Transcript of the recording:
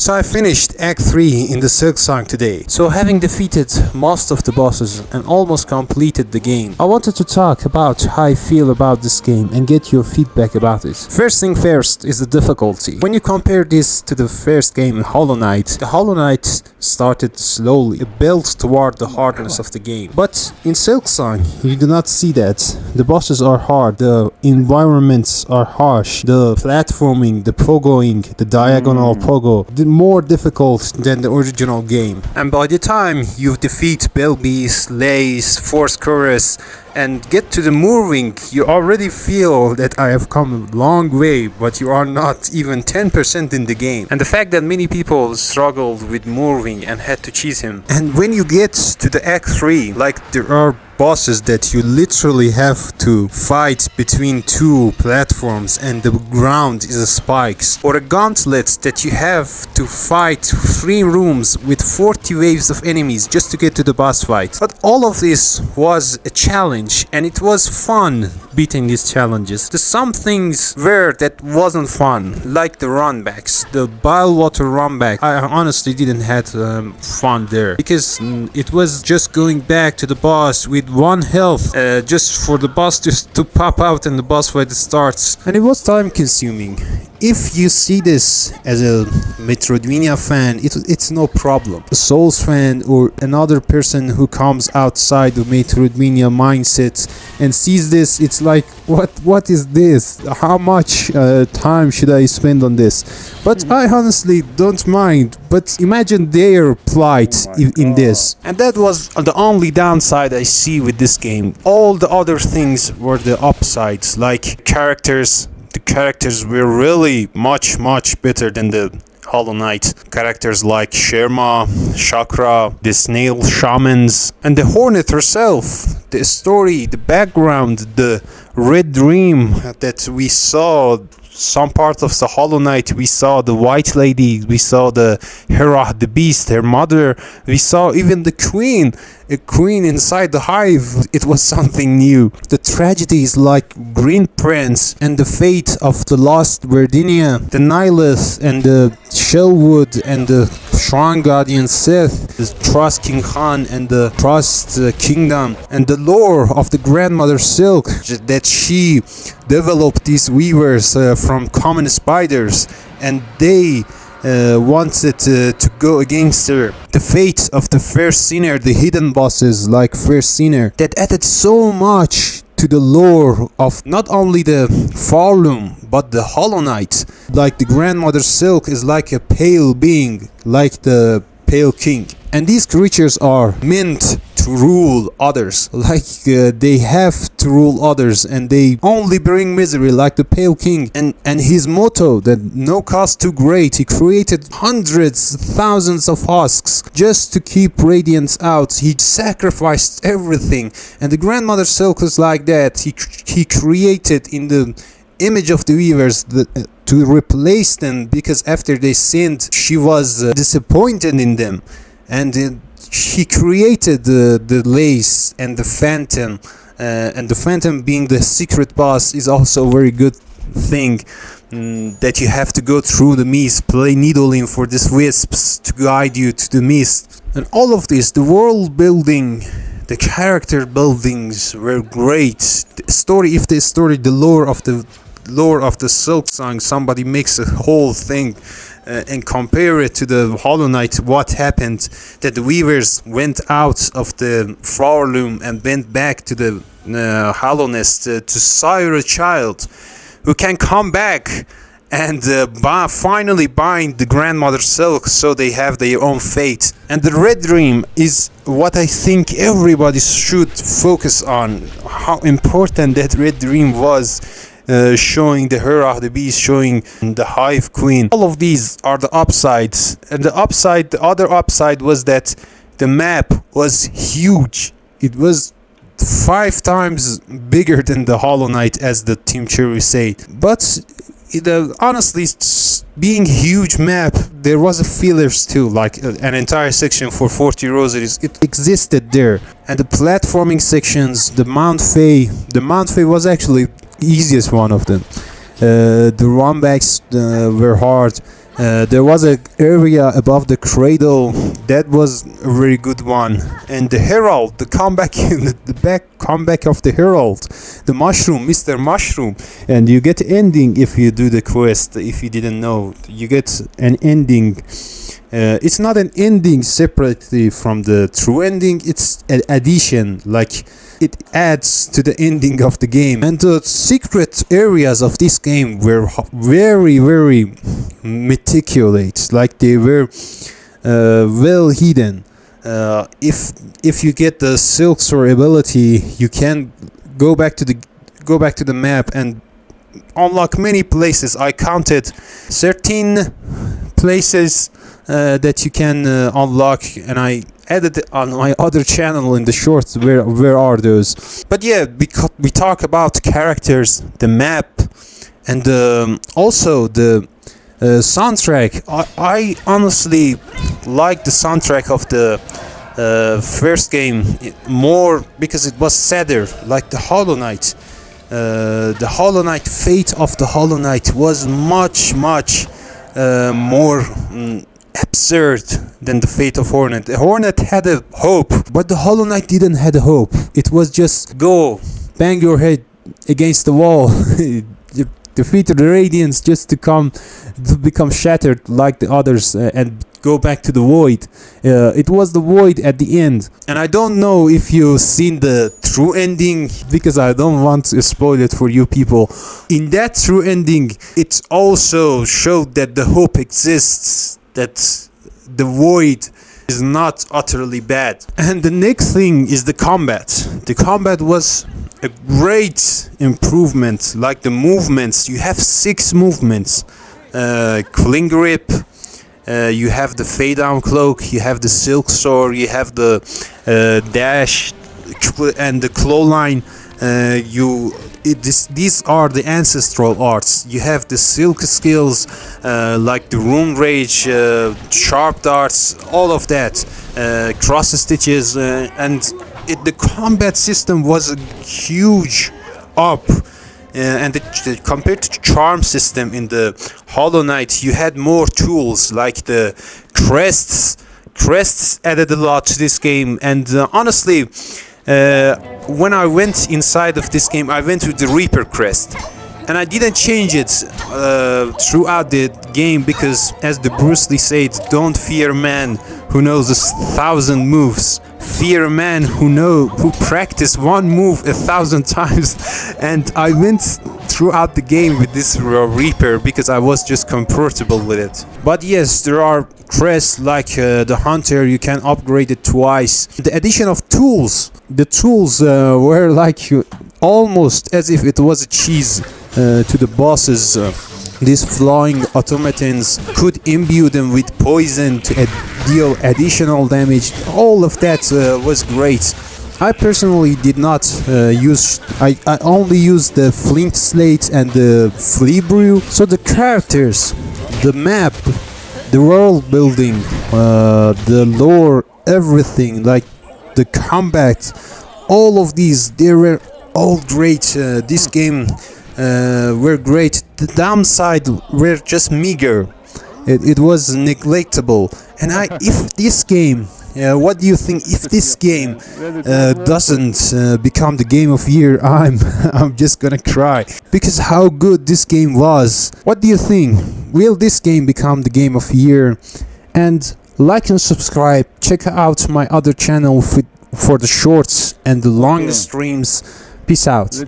So I finished Act 3 in the silksong today. So having defeated most of the bosses and almost completed the game, I wanted to talk about how I feel about this game and get your feedback about it. First thing first is the difficulty. When you compare this to the first game, Hollow Knight, the Hollow Knight started slowly. It built toward the hardness of the game. But in silksong, you do not see that. The bosses are hard, the environments are harsh, the platforming, the pogoing, the diagonal pogo, more difficult than the original game. And by the time you defeat Belbeast, Lace, Force Chorus, and get to the moving, you already feel that I have come a long way, but you are not even 10% in the game. And the fact that many people struggled with moving and had to cheese him. And when you get to the Act 3, like there are bosses that you literally have to fight between two platforms and the ground is spikes, or a gauntlet that you have to fight 3 rooms with 40 waves of enemies just to get to the boss fight. But all of this was a challenge and it was fun beating these challenges. There's some things where that wasn't fun, like the runbacks, the bile water runback. I honestly didn't have fun there because it was just going back to the boss with 1 health just for the boss to pop out and the boss fight starts, and it was time consuming. If you see this as a Metroidvania fan, it's no problem. A Souls fan or another person who comes outside the Metroidvania mindset and sees this, it's like, what is this? How much time should I spend on this? But I honestly don't mind. But imagine their plight in this. And that was the only downside I see with this game. All the other things were the upsides, like characters. The characters were really much better than the Hollow Knight. Characters like Sherma, Chakra, the snail shamans, and the Hornet herself. The story, the background, the red dream that we saw. Some part of the Hollow Knight, we saw the White Lady, we saw the Hera, the Beast, her mother, we saw even the Queen, a queen inside the hive. It was something new. The tragedies like Green Prince and the fate of the lost Verdinia, the Nihilith and the Shellwood and the Shrine Guardian Sith, the Trust King Han and the Trust Kingdom, and the lore of the Grandmother Silk, that she developed these weavers from common spiders and they wanted to go against her. The fate of the First Sinner, the hidden bosses like First Sinner, that added so much to the lore of not only the Farloom but the Hollow Knight. Like the Grandmother Silk is like a pale being, like the Pale King. And these creatures are meant to rule others, like they have to rule others, and they only bring misery, like the Pale King. And his motto, that no cost too great, he created hundreds, thousands of husks just to keep Radiance out. He sacrificed everything, and the Grandmother Silk is like that. He created in the image of the weavers to replace them, because after they sinned, she was disappointed in them. And he created the Lace and the Phantom, and the Phantom being the secret boss is also a very good thing, that you have to go through the mist, play needling for these wisps to guide you to the mist. And all of this, the world building, the character buildings were great. The story, the lore of the silksong, somebody makes a whole thing and compare it to the Hollow Knight, what happened, that the weavers went out of the flower loom and went back to the hollowness to sire a child who can come back and finally bind the Grandmother Silk, so they have their own fate. And the Red Dream is what I think everybody should focus on, how important that Red Dream was. Showing the Hera, the Beast, showing the Hive Queen. All of these are the upsides. And the other upside was that the map was huge. It was 5 times bigger than the Hollow Knight, as the Team Cherry said. But honestly, being huge map, there was a fillers too, like an entire section for 40 rosaries. It existed there. And the platforming sections, the Mount Fae was actually easiest one of them. The runbacks were hard, There was an area above the cradle that was a very good one, and the herald, the comeback, the comeback of the herald, the mushroom, Mr. Mushroom, and you get ending if you do the quest. If you didn't know, you get an ending. It's not an ending separately from the true ending. It's an addition, like it adds to the ending of the game. And the secret areas of this game were very, very meticulous. Like they were well hidden. If you get the silksong ability, you can go back to the map and unlock many places. I counted 13 places that you can unlock, and I added it on my other channel in the shorts. Where are those? But yeah, because we talk about characters, the map, and also the soundtrack. I honestly like the soundtrack of the first game more because it was sadder, like the Hollow Knight. The Hollow Knight, Fate of the Hollow Knight was much more absurd than the fate of Hornet. Hornet had a hope, but the Hollow Knight didn't have a hope. It was just go, bang your head against the wall, defeat the Radiance just to become shattered like the others and go back to the void. It was the void at the end, and I don't know if you've seen the true ending because I don't want to spoil it for you people. In that true ending, it also showed that the hope exists, that the void is not utterly bad. And the next thing is the combat. The combat was a great improvement, like the movements. You have 6 movements. Cling grip, you have the fade down cloak, you have the silksong, you have the dash and the claw line. These are the ancestral arts. You have the silk skills, like the rune rage, sharp darts, all of that, cross stitches, and the combat system was a huge up. And compared to the charm system in the Hollow Knight, you had more tools like the crests. Crests added a lot to this game, and honestly, when I went inside of this game, I went with the Reaper crest, and I didn't change it throughout the game because, as the Bruce Lee said, don't fear man who knows 1,000 moves. Fear a man who practice one move 1,000 times. And I went throughout the game with this Reaper because I was just comfortable with it. But yes, there are crests like the Hunter. You can upgrade it twice. The addition of tools. The tools were like almost as if it was a cheese to the bosses. These flying automatons could imbue them with poison to deal additional damage. All of that was great. I personally did not use. I only used the flint slate and the flea brew. So the characters, the map, the world building, the lore, everything, like the combat, all of these, they were all great. This game were great. The downside were just meager. It was neglectable. And if this game, what do you think? If this game doesn't become the game of year, I'm just gonna cry because how good this game was. What do you think? Will this game become the game of year? And like and subscribe. Check out my other channel for the shorts and the longer streams. Peace out.